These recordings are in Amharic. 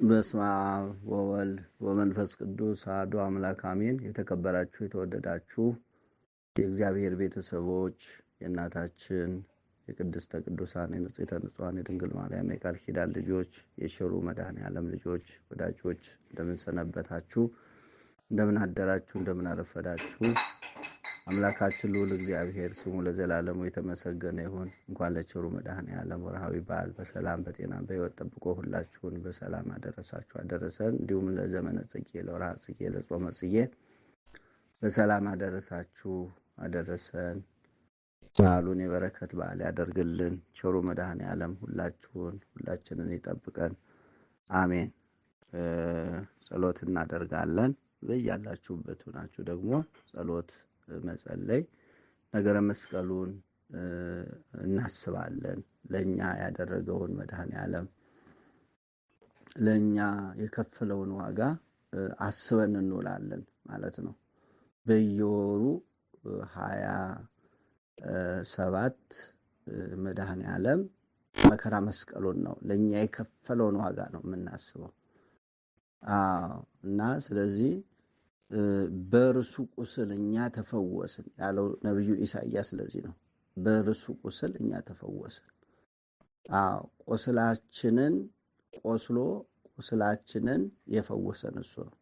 በስመ አብ ወወልድ ወመንፈስ ቅዱስ አሐዱ አምላክ አሜን። የተከበራችሁ የተወደዳችሁ የእግዚአብሔር ቤተሰቦች የእናታችን የቅድስተ ቅዱሳን የንጽሕተ ንጹሐን የድንግል ማርያም የቃል ኪዳን ልጆች የቸሩ መድኃኔዓለም ልጆች ወዳጆች እንደምን ሰነበታችሁ? እንደምን አደራችሁ? እንደምን አረፈዳችሁ? አምላካችን ልዑል እግዚአብሔር ስሙ ለዘላለሙ የተመሰገነ ይሁን። እንኳን ለቸሩ መድኃኔዓለም ወርሃዊ በዓል በሰላም በጤና በሕይወት ጠብቆ ሁላችሁን በሰላም አደረሳችሁ አደረሰን። እንዲሁም ለዘመነ ጽጌ ለወርሃ ጽጌ ለጾመ ጽጌ በሰላም አደረሳችሁ አደረሰን። በዓሉን የበረከት በዓል ያደርግልን። ቸሩ መድኃኔዓለም ሁላችንን ይጠብቀን። አሜን። ጸሎት እናደርጋለን። በያላችሁበት ሆናችሁ ደግሞ ጸሎት መጸለይ ነገረ መስቀሉን እናስባለን። ለኛ ያደረገውን መድኃኔዓለም ለኛ የከፈለውን ዋጋ አስበን እንውላለን ማለት ነው። በየወሩ 27 መድኃኔዓለም መከራ መስቀሉን ነው ለኛ የከፈለውን ዋጋ ነው የምናስበው። እና ስለዚህ በእርሱ ቁስል እኛ ተፈወስን ያለው ነብዩ ኢሳይያስ ስለዚህ ነው። በእርሱ ቁስል እኛ ተፈወስን። ቁስላችንን ቆስሎ ቁስላችንን የፈወሰን እሱ ነው።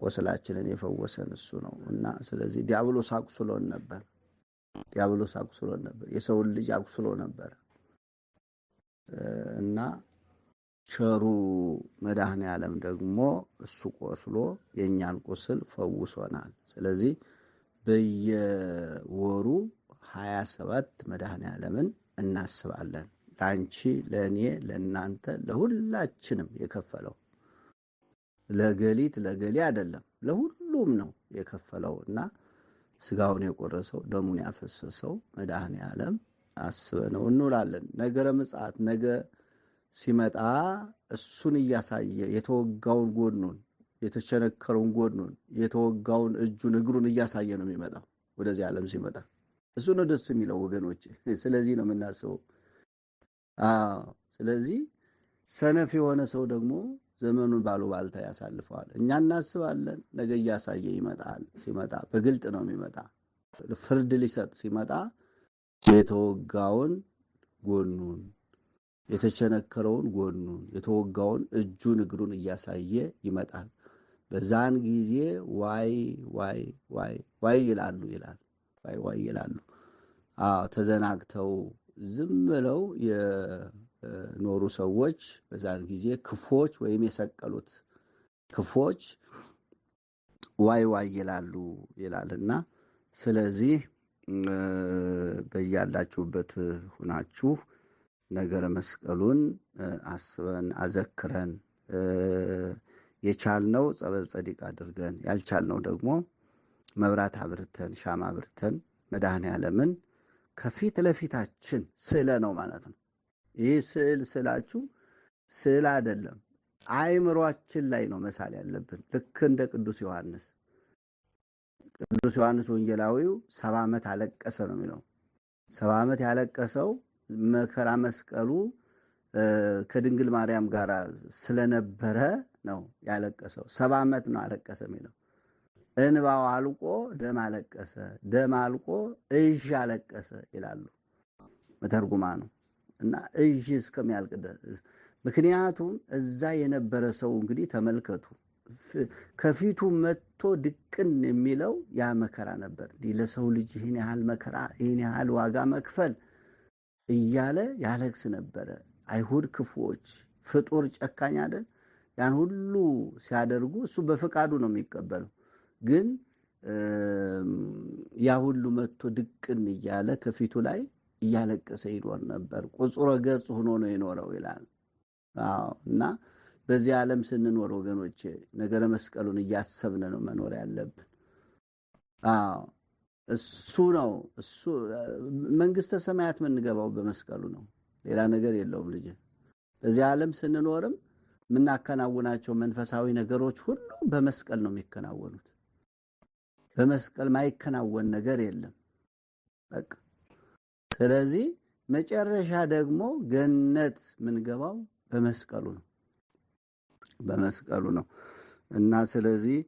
ቁስላችንን የፈወሰን እሱ ነው። እና ስለዚህ ዲያብሎስ አቁስሎን ነበር። የሰውን ልጅ አቁስሎ ነበር እና ቸሩ መድኃኔዓለም ደግሞ እሱ ቆስሎ የኛን ቁስል ፈውሶናል። ስለዚህ በየወሩ 27 መድኃኔዓለምን እናስባለን። ለአንቺ፣ ለእኔ፣ ለእናንተ፣ ለሁላችንም የከፈለው ለገሊት ለገሊ አይደለም፣ ለሁሉም ነው የከፈለው እና ስጋውን የቆረሰው ደሙን ያፈሰሰው መድኃኔዓለም አስበነው እንውላለን። ነገረ ምጽአት ነገ ሲመጣ እሱን እያሳየ የተወጋውን ጎኑን የተቸነከረውን ጎኑን የተወጋውን እጁን እግሩን እያሳየ ነው የሚመጣው ወደዚህ ዓለም ሲመጣ። እሱ ነው ደስ የሚለው ወገኖች። ስለዚህ ነው የምናስበው። ስለዚህ ሰነፍ የሆነ ሰው ደግሞ ዘመኑን ባሉባልታ ያሳልፈዋል። እኛ እናስባለን፣ ነገ እያሳየ ይመጣል። ሲመጣ በግልጥ ነው የሚመጣ። ፍርድ ሊሰጥ ሲመጣ የተወጋውን ጎኑን የተቸነከረውን ጎኑን የተወጋውን እጁን እግሩን እያሳየ ይመጣል። በዛን ጊዜ ዋይ ዋይ ዋይ ዋይ ይላሉ ይላል። ዋይ ዋይ ይላሉ። ተዘናግተው ዝም ብለው የኖሩ ሰዎች በዛን ጊዜ ክፎች ወይም የሰቀሉት ክፎች ዋይ ዋይ ይላሉ ይላልና ስለዚህ በያላችሁበት ሁናችሁ ነገረ መስቀሉን አስበን አዘክረን የቻልነው ጸበል ጸዲቅ አድርገን ያልቻልነው ደግሞ መብራት አብርተን ሻማ አብርተን መድኃኔዓለምን ከፊት ለፊታችን ስዕለ ነው ማለት ነው። ይህ ስዕል ስላችሁ ስዕል አይደለም፣ አይምሯችን ላይ ነው መሳል ያለብን። ልክ እንደ ቅዱስ ዮሐንስ ወንጌላዊው 70 ዓመት አለቀሰ ነው የሚለው። 70 ዓመት ያለቀሰው መከራ መስቀሉ ከድንግል ማርያም ጋር ስለነበረ ነው ያለቀሰው። 70 ዓመት ነው አለቀሰ የሚለው። እንባው አልቆ ደም አለቀሰ፣ ደም አልቆ እዥ አለቀሰ ይላሉ መተርጉማኑ። እና እዥ እስከሚያልቅ ምክንያቱም እዛ የነበረ ሰው እንግዲህ ተመልከቱ፣ ከፊቱ መጥቶ ድቅን የሚለው ያ መከራ ነበር። ለሰው ልጅ ይህን ያህል መከራ ይህን ያህል ዋጋ መክፈል እያለ ያለቅስ ነበረ። አይሁድ ክፉዎች፣ ፍጡር ጨካኝ አይደል? ያን ሁሉ ሲያደርጉ እሱ በፈቃዱ ነው የሚቀበለው። ግን ያ ሁሉ መጥቶ ድቅን እያለ ከፊቱ ላይ እያለቀሰ ይኖር ነበር። ቁጹረ ገጽ ሆኖ ነው የኖረው ይላል። እና በዚህ ዓለም ስንኖር ወገኖቼ ነገረ መስቀሉን እያሰብን ነው መኖር ያለብን። እሱ ነው መንግስተ ሰማያት የምንገባው በመስቀሉ ነው። ሌላ ነገር የለውም ልጅ። በዚህ ዓለም ስንኖርም የምናከናውናቸው መንፈሳዊ ነገሮች ሁሉ በመስቀል ነው የሚከናወኑት። በመስቀል ማይከናወን ነገር የለም። በቃ ስለዚህ መጨረሻ ደግሞ ገነት ምንገባው በመስቀሉ ነው። በመስቀሉ ነው እና ስለዚህ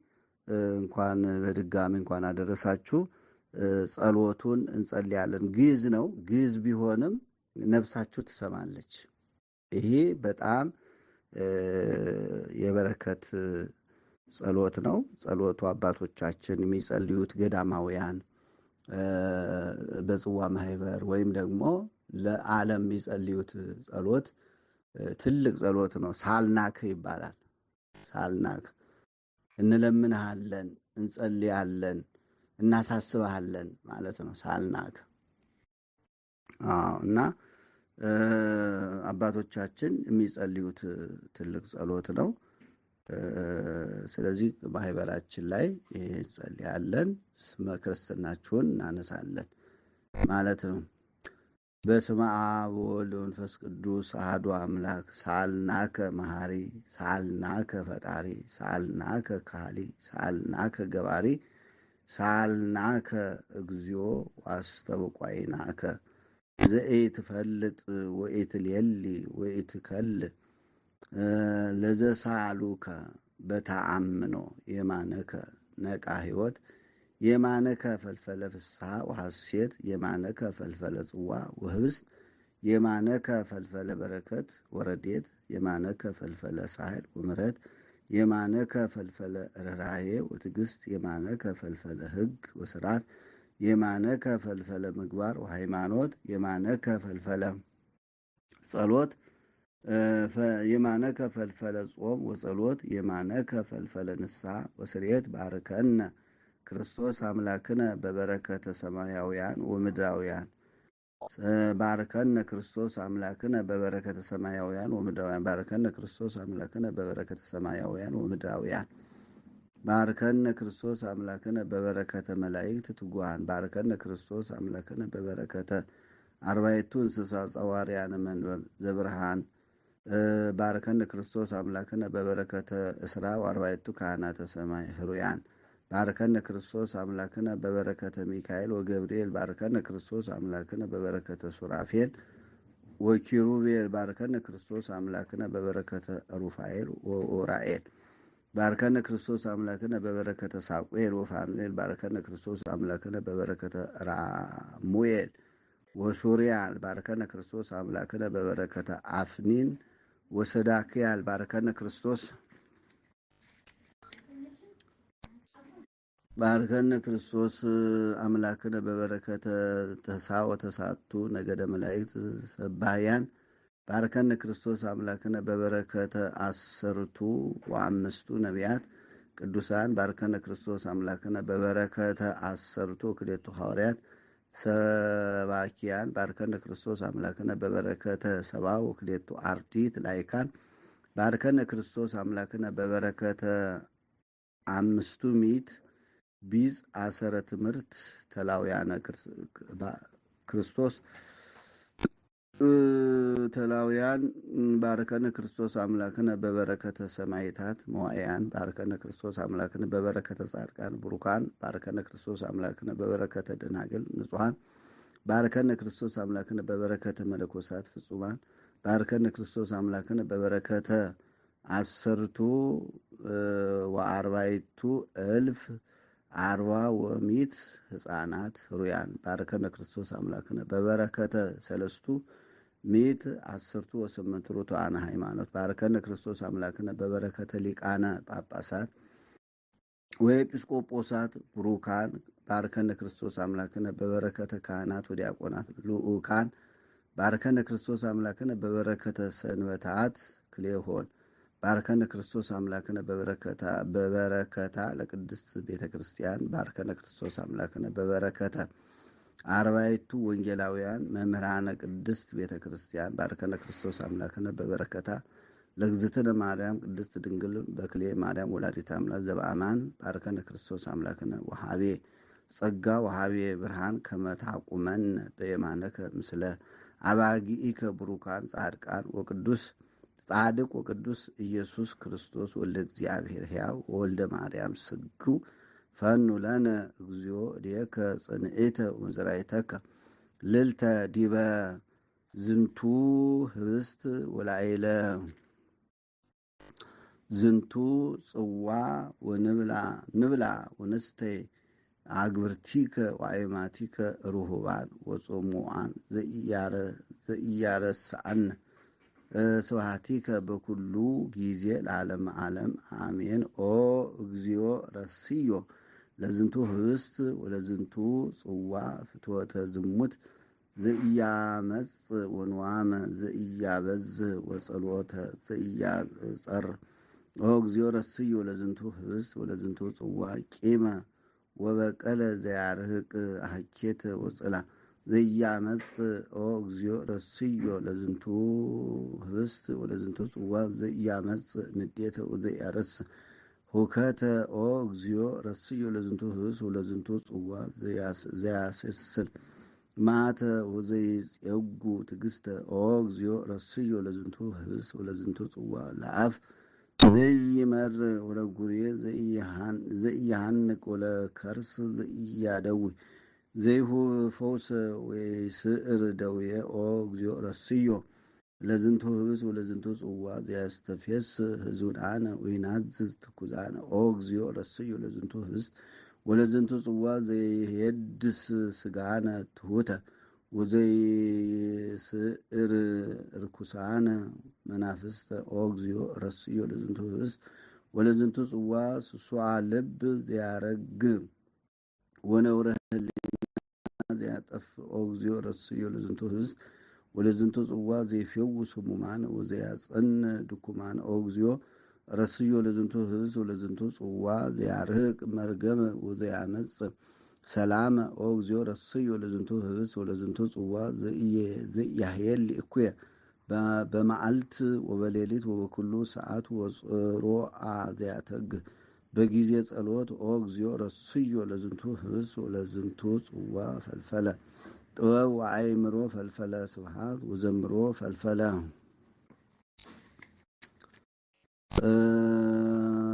እንኳን በድጋሚ እንኳን አደረሳችሁ። ጸሎቱን እንጸልያለን። ግዕዝ ነው። ግዕዝ ቢሆንም ነፍሳችሁ ትሰማለች። ይሄ በጣም የበረከት ጸሎት ነው። ጸሎቱ አባቶቻችን የሚጸልዩት ገዳማውያን በጽዋ ማህበር ወይም ደግሞ ለዓለም የሚጸልዩት ጸሎት ትልቅ ጸሎት ነው። ሳልናክ ይባላል። ሳልናክ እንለምንሃለን፣ እንጸልያለን፣ እናሳስብሃለን ማለት ነው። ሳልናክ እና አባቶቻችን የሚጸልዩት ትልቅ ጸሎት ነው። ስለዚህ ማህበራችን ላይ እንጸልያለን፣ ስመ ክርስትናችሁን እናነሳለን ማለት ነው። በስመ አብ ወወልድ ወመንፈስ ቅዱስ አሐዱ አምላክ። ሳልናከ መሐሪ፣ ሳልናከ ፈጣሪ፣ ሳልናከ ካሊ፣ ሳልናከ ገባሪ፣ ሳልናከ እግዚኦ ዋስተብቋይናከ ዘኢትፈልጥ ወኢትሌሊ ወኢትከልእ ለዘሳሉከ በተአምኖ የማነከ ነቃ ሕይወት የማነከ ፈልፈለ ፍስሐ ወሐሴት የማነከ ፈልፈለ ጽዋ ወህብስት የማነከ ፈልፈለ በረከት ወረዴት የማነከ ፈልፈለ ሳህል ወምሕረት የማነከ ፈልፈለ ርኅራኄ ወትዕግሥት የማነከ ፈልፈለ ሕግ ወሥርዓት የማነከ ፈልፈለ ምግባር ወሃይማኖት የማነከ ፈልፈለ ጸሎት የማነከ ፈልፈለ ጾም ወጸሎት የማነከ ፈልፈለ ንስሐ ወስርየት ባርከነ ክርስቶስ አምላክነ በበረከተ ሰማያውያን ወምድራውያን ባርከነ ክርስቶስ አምላክነ በበረከተ ሰማያውያን ወምድራውያን ባርከነ ክርስቶስ አምላክነ በበረከተ ሰማያውያን ወምድራውያን ባርከነ ክርስቶስ አምላክነ በበረከተ መላእክት ትጉሃን ባርከነ ክርስቶስ አምላክነ በበረከተ አርባዕቱ እንስሳ ጸዋርያነ መንበር ዘብርሃን ባርከነ ክርስቶስ አምላክነ በበረከተ እስራ ወአርባዕቱ ካህናተ ሰማይ ህሩያን ባርከነ ክርስቶስ አምላክነ በበረከተ ሚካኤል ወገብርኤል ባርከነ ክርስቶስ አምላክነ በበረከተ ሱራፌል ወኪሩቤል ባርከነ ክርስቶስ አምላክነ በበረከተ ሩፋኤል ወኡራኤል ባርከነ ክርስቶስ አምላክነ በበረከተ ሳቁኤል ወፋኑኤል ባርከነ ክርስቶስ አምላክነ በበረከተ ራሙኤል ወሱሪያል ባርከነ ክርስቶስ አምላክነ በበረከተ አፍኒን ወሰዳክያል ባርከነ ክርስቶስ ባርከነ ክርስቶስ አምላክነ በበረከተ ተሳ ወተሳቱ ነገደ መላእክት ሰባያን ባርከነ ክርስቶስ አምላክነ በበረከተ 15 ነቢያት ቅዱሳን ባርከነ ክርስቶስ አምላክነ በበረከተ 10 ክሌቱ ሐዋርያት ሰባኪያን ባርከነ ክርስቶስ አምላክነ በበረከተ 70 ክሌቱ አርዲት ላይካን ባርከነ ክርስቶስ አምላክነ በበረከተ 500 ቢጽ አሰረ ትምህርት ተላውያነ ክርስቶስ ተላውያን ባርከነ ክርስቶስ አምላክነ በበረከተ ሰማይታት መዋዕያን ባርከነ ክርስቶስ አምላክነ በበረከተ ጻድቃን ቡሩካን ባርከነ ክርስቶስ አምላክነ በበረከተ ደናግል ንጹሃን ባርከነ ክርስቶስ አምላክነ በበረከተ መለኮሳት ፍጹማን ባርከነ ክርስቶስ አምላክነ በበረከተ 10,040 40 ሕፃናት ህሩያን ባርከነ ክርስቶስ አምላክነ በበረከተ 310 ርቱዓነ ሃይማኖት ባርከነ ክርስቶስ አምላክነ በበረከተ ሊቃነ ጳጳሳት ወኤጲስቆጶሳት ቡሩካን ባርከነ ክርስቶስ አምላክነ በበረከተ ካህናት ወዲያቆናት ልኡካን ባርከነ ክርስቶስ አምላክነ በበረከተ ሰንበታት ክሌሆን ባርከነ ክርስቶስ አምላክነ በበረከታ ለቅድስት ቤተ ክርስቲያን ባርከነ ክርስቶስ አምላክነ በበረከተ 40 ወንጌላውያን መምህራነ ቅድስት ቤተ ክርስቲያን ባርከነ ክርስቶስ አምላክነ በበረከታ ለእግዝእትነ ማርያም ቅድስት ድንግል በክሌ ማርያም ወላዲተ አምላክ ዘበአማን ባርከነ ክርስቶስ አምላክነ ወሃቤ ጸጋ ወሃቤ ብርሃን ከመታቁመን በየማነከ ምስለ አባጊኢከ ቡሩካን ጻድቃን ወቅዱስ ጻድቅ ወቅዱስ ኢየሱስ ክርስቶስ ወልደ እግዚአብሔር ሕያው ወልደ ማርያም ስግው ፈኑ ለነ እግዚኦ ዲከ ጽንዕተ ወመዝራዕተከ ልልተ ዲበ ዝንቱ ህብስት ወላይለ ዝንቱ ጽዋ ንብላ ወነስተይ አግብርቲከ ወአይማቲከ ርሁባን ወጾሙዓን ዘኢያረስአነ ስብሐቲከ በኩሉ ጊዜ ለዓለመ ዓለም አሜን። ኦ እግዚኦ ረስዮ ለዝንቱ ህብስት ወለዝንቱ ጽዋ ፍትወተ ዝሙት ዘኢያመጽእ ወንዋመ ዘኢያበዝህ ወጸሎተ ዘኢያጸር። ኦ እግዚኦ ረስዮ ለዝንቱ ህብስት ወለዝንቱ ጽዋ ቂመ ወበቀለ ዘያርህቅ ሀኬተ ወጽላ ዘኢያመጽእ። ኦ እግዚኦ ረስዮ ለዝንቱ ህብስት ወለዝንቱ ጽዋ ዘኢያመጽእ ንዴተ ወዘኢያረስ ሁከተ። ኦ እግዚኦ ረስዮ ለዝንቱ ህብስት ወለዝንቱ ጽዋ ዘያሴስል ማተ ወዘይጼጉ ትዕግስተ። ኦ እግዚኦ ረስዮ ለዝንቱ ህብስት ወለዝንቱ ጽዋ ለአፍ ዘይመር ወለጉርየ ዘኢያሃንቅ ወለከርስ ዘኢያደዊ ዘይሁብ ፈውሰ ወይስዕር ደውየ። ኦ እግዚኦ ረስዮ ለዝንቱ ህብስት ወለዝንቱ ጽዋ ዘያስተፌስ ህዙናነ ወይናዝዝ ትኩዛነ። ኦ እግዚኦ ረስዮ ለዝንቱ ህብስት ወለዝንቱ ጽዋ ዘይሄድስ ስጋነ ትሑተ ወዘይስዕር ርኩሳነ መናፍስተ። ኦ እግዚኦ ረስዮ ለዝንቱ ህብስት ወለዝንቱ ጽዋ ስሱዓ ልብ ዘያረግም ወነውረ ህሊና ዘያጠፍ። ኦ እግዚኦ ረስዮ ለዝንቱ ህብስት ወለዝንቱ ጽዋ ዘይፌውስ ሕሙማነ ወዘያጸን ድኩማነ። ኦ እግዚኦ ረስዮ ለዝንቱ ህብስት ወለዝንቱ ጽዋ ዘያርህቅ መርገመ ወዘያመጽእ ሰላመ። ኦ እግዚኦ ረስዮ ለዝንቱ ህብስት ወለዝንቱ ጽዋ ዘኢያሄሊ እኩየ በመዓልት ወበሌሊት ወበኩሉ ሰዓት ወጽሮአ ዘያተግህ በጊዜ ጸሎት። ኦ እግዚኦ ረስዮ ለዝንቱ ህብስት ወለዝንቱ ጽዋ ፈልፈለ ጥበብ ወአእምሮ ፈልፈለ ስብሐት ወዘምሮ ፈልፈለ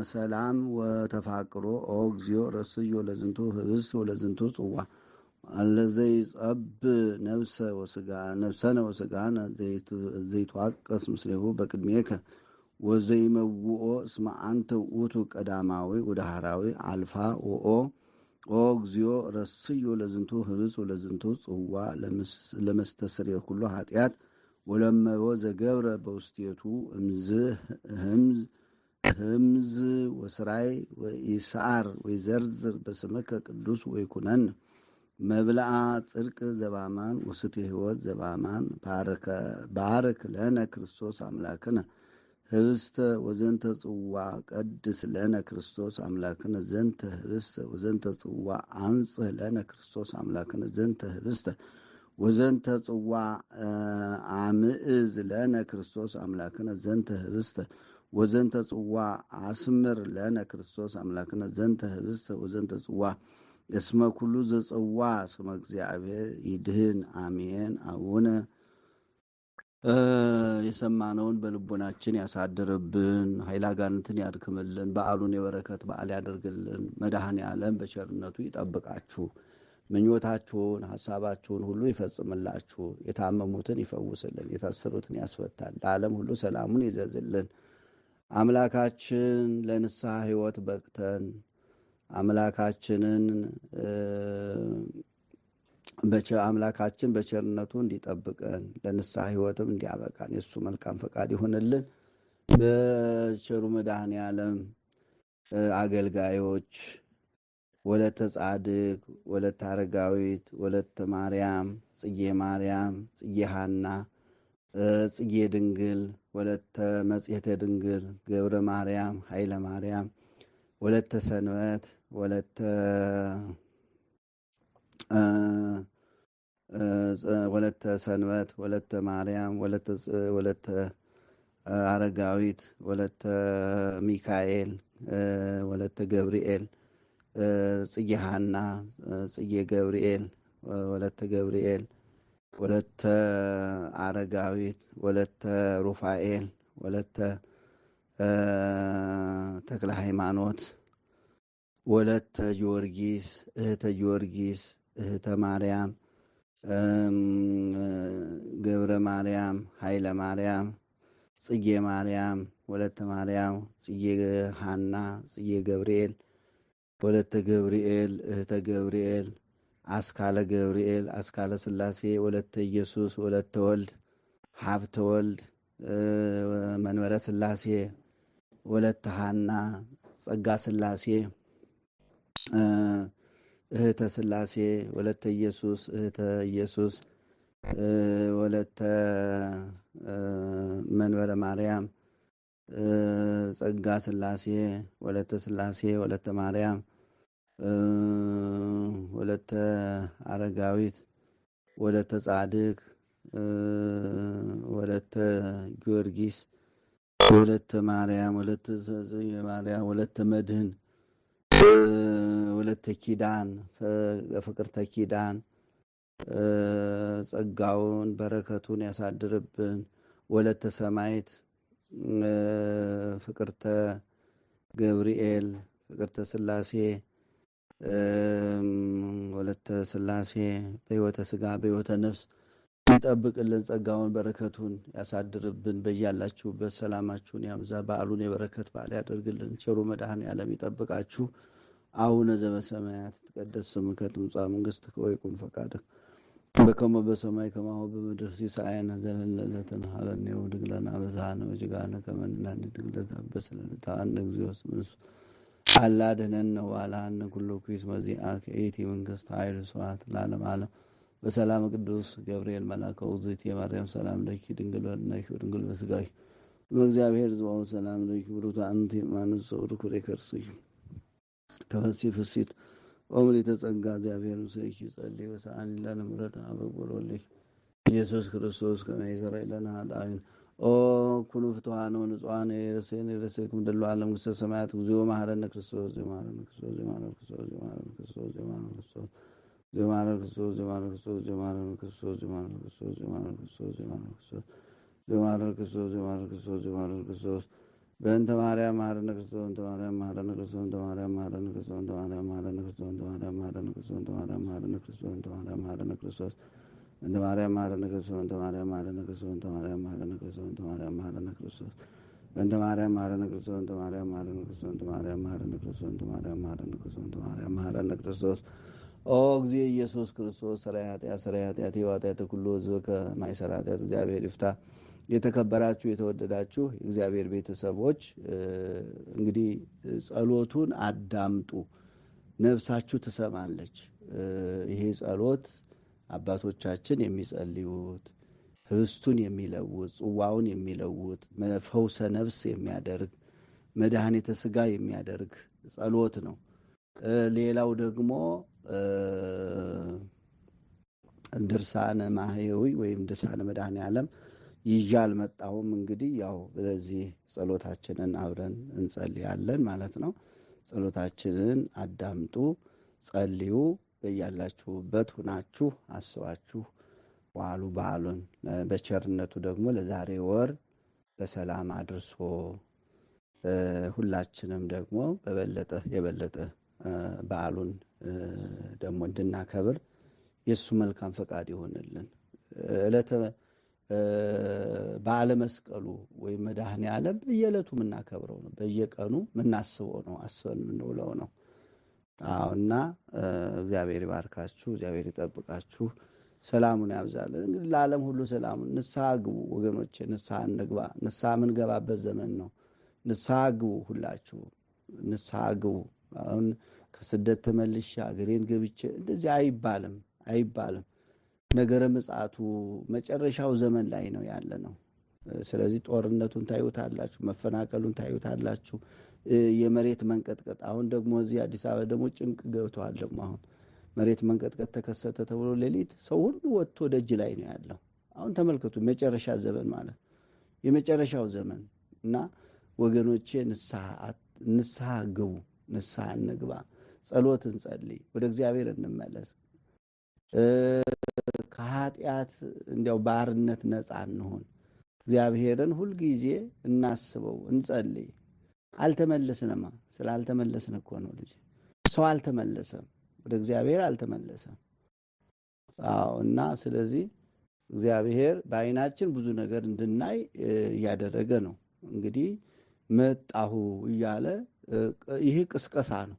ሰላም ወተፋቅሮ። ኦ እግዚኦ ረስዮ ለዝንቱ ህብስት ወለዝንቱ ጽዋ አለዘይጸብ ነፍሰነ ወስጋነ ዘይትዋቀስ ምስሌሁ በቅድሜከ ወዘይመውኦ እስመ አንተ ውእቱ ቀዳማዊ ወዳህራዊ አልፋ ወኦ። ኦ እግዚኦ ረስዮ ለዝንቱ ህብስት ወለዝንቱ ጽዋ ለመስተስርየ ኩሉ ኃጢአት ወለመቦ ዘገብረ በውስቴቱ ህምዝ ወስራይ ወኢሰዓር ወይዘርዝር በስመከ ቅዱስ ወይኩነን መብልአ ጽድቅ ዘባማን ውስቴ ህይወት ዘባማን። ባርክ ለነ ክርስቶስ አምላክነ ህብስተ ወዘንተ ጽዋ ቀድስ ለነ ክርስቶስ አምላክነ ዘንተ ህብስተ ወዘንተ ጽዋ አንጽህ ለነ ክርስቶስ አምላክነ ዘንተ ህብስተ ወዘንተ ጽዋ አምዕዝ ለነ ክርስቶስ አምላክነ ዘንተ ህብስተ ወዘንተ ጽዋ አስምር ለነ ክርስቶስ አምላክነ ዘንተ ህብስተ ወዘንተ ጽዋ እስመ ኩሉ ዘጽዋ ስመ እግዚአብሔር ይድህን አሜን። አቡነ የሰማነውን በልቦናችን ያሳድርብን፣ ኃይለ አጋንንትን ያድክምልን፣ በዓሉን የበረከት በዓል ያደርግልን። መድኃኔ ዓለም በቸርነቱ ይጠብቃችሁ፣ ምኞታችሁን ሀሳባችሁን ሁሉ ይፈጽምላችሁ፣ የታመሙትን ይፈውስልን፣ የታሰሩትን ያስፈታል፣ ለዓለም ሁሉ ሰላሙን ይዘዝልን። አምላካችን ለንስሐ ሕይወት በቅተን አምላካችን በቸርነቱ እንዲጠብቀን ለንስሐ ሕይወትም እንዲያበቃን የእሱ መልካም ፈቃድ ይሆንልን። በቸሩ መድኃኔ ዓለም አገልጋዮች ወለተ ጻድቅ፣ ወለተ አረጋዊት፣ ወለተ ማርያም፣ ጽጌ ማርያም፣ ጽጌ ሐና፣ ጽጌ ድንግል፣ ወለተ መጽሔተ ድንግል፣ ገብረ ማርያም፣ ኃይለ ማርያም፣ ወለተ ሰንበት፣ ወለተ ሰንበት፣ ወለተ ማርያም፣ ወለተ አረጋዊት፣ ወለተ ሚካኤል፣ ወለተ ገብርኤል፣ ጽጌ ሐና፣ ጽጌ ገብርኤል፣ ወለተ ገብርኤል፣ ወለተ አረጋዊት፣ ወለተ ሩፋኤል፣ ወለተ ተክለ ሃይማኖት፣ ወለተ ጊዮርጊስ፣ እህተ ጊዮርጊስ፣ እህተ ማርያም፣ ገብረ ማርያም፣ ኃይለ ማርያም፣ ጽጌ ማርያም፣ ወለተ ማርያም፣ ጽጌ ሐና፣ ጽጌ ገብርኤል፣ ወለተ ገብርኤል፣ እህተ ገብርኤል፣ አስካለ ገብርኤል፣ አስካለ ሥላሴ፣ ወለተ ኢየሱስ፣ ወለተ ወልድ፣ ሀብተ ወልድ፣ መንበረ ሥላሴ፣ ወለተ ሐና፣ ጸጋ ሥላሴ፣ እህተ ሥላሴ፣ ወለተ ኢየሱስ፣ እህተ ኢየሱስ፣ ወለተ መንበረ ማርያም፣ ጸጋ ሥላሴ፣ ወለተ ሥላሴ፣ ወለተ ማርያም፣ ወለተ አረጋዊት፣ ወለተ ጻድቅ፣ ወለተ ጊዮርጊስ፣ ወለተ ማርያም፣ ወለተ ማርያም፣ ወለተ መድህን፣ ወለተ ኪዳን፣ ፍቅርተ ኪዳን፣ ጸጋውን በረከቱን ያሳድርብን። ወለተ ሰማይት፣ ፍቅርተ ገብርኤል፣ ፍቅርተ ሥላሴ፣ ወለተ ሥላሴ በሕይወተ ሥጋ በሕይወተ ነፍስ ይጠብቅልን። ጸጋውን በረከቱን ያሳድርብን። በያላችሁበት ሰላማችሁን ያብዛ። በዓሉን የበረከት በዓል ያደርግልን። ቸሩ መድኃኔዓለም ይጠብቃችሁ። አቡነ ዘበሰማያት ይትቀደስ ስምከ ትምጻእ መንግሥትከ ወይኩን ፈቃድከ በከመ በሰማይ ከማሁ በምድር ሲሳየነ ዘለለዕለትነ ሀበነ ወኅድግ ለነ አበሳነ ወጌጋየነ ከመ ንሕነኒ ንኅድግ ለዘአበሰ ለነ እግዚኦ እስመ አላ አድኅነነ ወባልሐነ ኩሉ ኩይስ መዚአከ ኢቲ መንግሥት ኃይል ስብሐት ለዓለመ ዓለም። በሰላም ቅዱስ ገብርኤል መልአከ ውእቱ የማርያም ሰላም ለኪ ድንግል ወለድኪ ወድንግል በሥጋኪ በእግዚአብሔር ጽባኦት ሰላም ለኪ ብሩክ አንቲ እማኑኤል ዘውርኩ ሬከርስኪ ተፈሥሒ ፍሥሕት ወምልዕተ ጸጋ እግዚአብሔር ምስሌኪ ጸልዪ ወሰአሊ ለነ ምሕረተ በወልድኪ ኢየሱስ ክርስቶስ ከመ ይሠረይ ለነ ኃጣውኢነ ኦ ኩሉ ፍቱሐነ ወንጹሐነ የረሴክሙ ደሉ ዓለም መንግሥተ ሰማያት እግዚኦ መሐረነ ክርስቶስ ዘማረነ ክርስቶስ ዘማረነ ክርስቶስ ዘማረነ ክርስቶስ ዘማረነ ክርስቶስ ዘማረነ ክርስቶስ ዘማረነ ክርስቶስ ዘማረነ ክርስቶስ ዘማረነ ክርስቶስ ዘማረነ ክርስቶስ ዘማረነ ክርስቶስ ዘማረነ ክርስቶስ ዘማረነ ክርስቶስ ዘማረነ ክርስቶስ በእንተ ማርያም መሐረነ ክርስቶስ እንተ ማርያም መሐረነ ክርስቶስ እንተ ማርያም መሐረነ ክርስቶስ እንተ ማርያም መሐረነ ክርስቶስ እንተ ማርያም መሐረነ ክርስቶስ እንተ ማርያም መሐረነ ክርስቶስ እንተ ማርያም መሐረነ ክርስቶስ እንተ ማርያም መሐረነ ክርስቶስ እንተ ማርያም መሐረነ ክርስቶስ እንተ ማርያም መሐረነ ክርስቶስ እንተ ማርያም መሐረነ ክርስቶስ እንተ ማርያም መሐረነ ክርስቶስ እንተ ማርያም መሐረነ ክርስቶስ እንተ ማርያም መሐረነ ክርስቶስ እንተ ማርያም መሐረነ ክርስቶስ እንተ ማርያም መሐረነ ክርስቶስ ኦ እግዚእ ኢየሱስ ክርስቶስ ሠራየ ኃጢአት ኃጢአተ ኩሉ ሕዝብ ከማይሠራ ኃጢአት እግዚአብሔር ይፍታ። የተከበራችሁ የተወደዳችሁ የእግዚአብሔር ቤተሰቦች እንግዲህ ጸሎቱን አዳምጡ፣ ነፍሳችሁ ትሰማለች። ይሄ ጸሎት አባቶቻችን የሚጸልዩት ህብስቱን የሚለውጥ ጽዋውን የሚለውጥ ፈውሰ ነፍስ የሚያደርግ መድኃኒተ ሥጋ የሚያደርግ ጸሎት ነው። ሌላው ደግሞ ድርሳነ ማህየዊ ወይም ድርሳነ መድኃኔዓለም ይዤ አልመጣሁም። እንግዲህ ያው በዚህ ጸሎታችንን አብረን እንጸልያለን ማለት ነው። ጸሎታችንን አዳምጡ፣ ጸልዩ። በያላችሁበት ሁናችሁ አስባችሁ ዋሉ። በዓሉን በቸርነቱ ደግሞ ለዛሬ ወር በሰላም አድርሶ ሁላችንም ደግሞ የበለጠ በዓሉን ደግሞ እንድናከብር የእሱ መልካም ፈቃድ ይሆንልን። በዓለ መስቀሉ ወይም መድኃኔዓለም በየዕለቱ የምናከብረው ነው። በየቀኑ የምናስበው ነው። አስበን የምንውለው ነው። እና እግዚአብሔር ይባርካችሁ፣ እግዚአብሔር ይጠብቃችሁ፣ ሰላሙን ያብዛልን። እንግዲህ ለዓለም ሁሉ ሰላሙን። ንስሐ ግቡ ወገኖቼ፣ ንስሐ እንግባ። ንስሐ የምንገባበት ዘመን ነው። ንስሐ ግቡ፣ ሁላችሁ ንስሐ ግቡ። አሁን ከስደት ተመልሼ አገሬን ገብቼ እንደዚህ አይባልም። ነገረ ምጽአቱ መጨረሻው ዘመን ላይ ነው ያለ ነው። ስለዚህ ጦርነቱን ታዩታላችሁ፣ መፈናቀሉን ታዩታላችሁ፣ የመሬት መንቀጥቀጥ። አሁን ደግሞ እዚህ አዲስ አበባ ደግሞ ጭንቅ ገብተዋል። ደግሞ አሁን መሬት መንቀጥቀጥ ተከሰተ ተብሎ ሌሊት ሰው ሁሉ ወጥቶ ደጅ ላይ ነው ያለው። አሁን ተመልከቱ፣ የመጨረሻ ዘመን ማለት የመጨረሻው ዘመን እና ወገኖቼ ንስሐ ግቡ፣ ንስሐ እንግባ፣ ጸሎት እንጸልይ፣ ወደ እግዚአብሔር እንመለስ። ከኃጢአት እንዲያው ባርነት ነፃ እንሆን። እግዚአብሔርን ሁልጊዜ እናስበው፣ እንጸልይ። አልተመለስንማ። ስላልተመለስን እኮ ነው ልጅ ሰው አልተመለሰም፣ ወደ እግዚአብሔር አልተመለሰም። እና ስለዚህ እግዚአብሔር በዓይናችን ብዙ ነገር እንድናይ እያደረገ ነው። እንግዲህ መጣሁ እያለ ይህ ቅስቀሳ ነው።